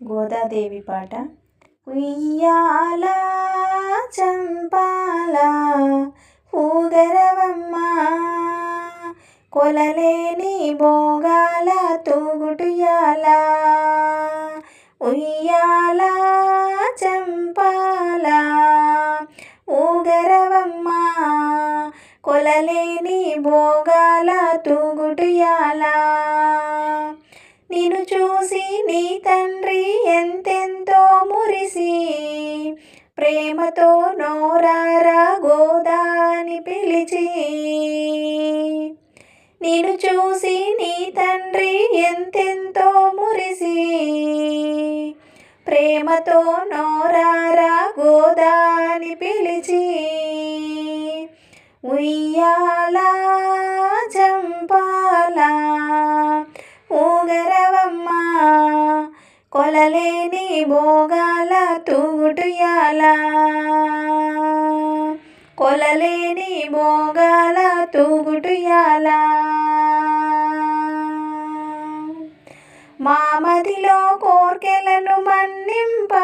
గోదాదేవి పాట. ఉయ్యాల చంపాల ఊగరవమ్మ కొలలేని భోగాల తూగుటుయాల. ఉయ్యాల చంపాల ఊగరవమ్మ కొలలేని భోగాల తూగుటుయాల. నిన్ను చూసి నీ తండ్రి ఎంతెంతో మురిసి ప్రేమతో నోరారా గోదాని పిలిచి. నిన్ను చూసి నీ తండ్రి ఎంతెంతో మురిసి ప్రేమతో నోరారా గోదాని పిలిచి. ఉయ్యాల చంపాల ఊగరవమ్మ కొలలేని భోగాల తూగుటుయాల. కొలలేని భోగాల తూగుటుయాల. మామదిలో కోర్కెలను మన్నింప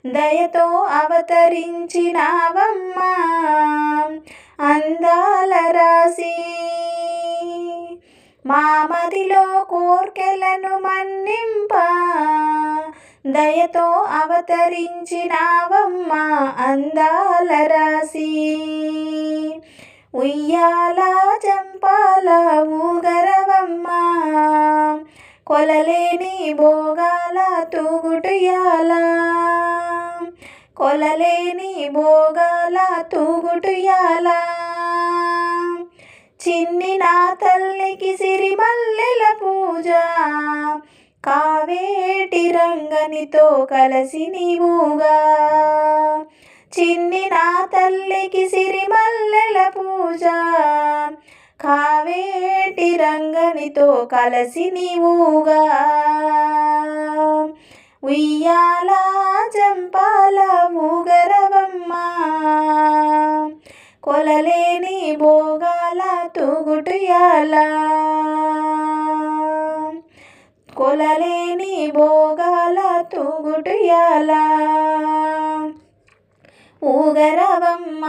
దయతో అవతరించినావమ్మ అందాల రాసి. మామదిలో కోర్కెలను మన్నింప దయతో అవతరించినావమ్మ అందాల రాసి. ఉయ్యాల చంపాల ఊగరవమ్మ కొలలేని భోగాల తూగుటుయాల. కొలలేని భోగాల తూగుటుయాల. చిన్ని నా తల్లికి సిరిమల్లెల పూజ కావేటి రంగనితో కలసి నీవుగా. చిన్ని నా తల్లికి సిరిమల్లెల పూజ కావేటి రంగనితో కలసి నీవుగా. ఉయ్యాల చంపాల ఊగరవమ్మ కొలలేని భోగాల తూగుటుయాల. కొలలేని భోగాల తూగుటుయాల. ఊగరవమ్మ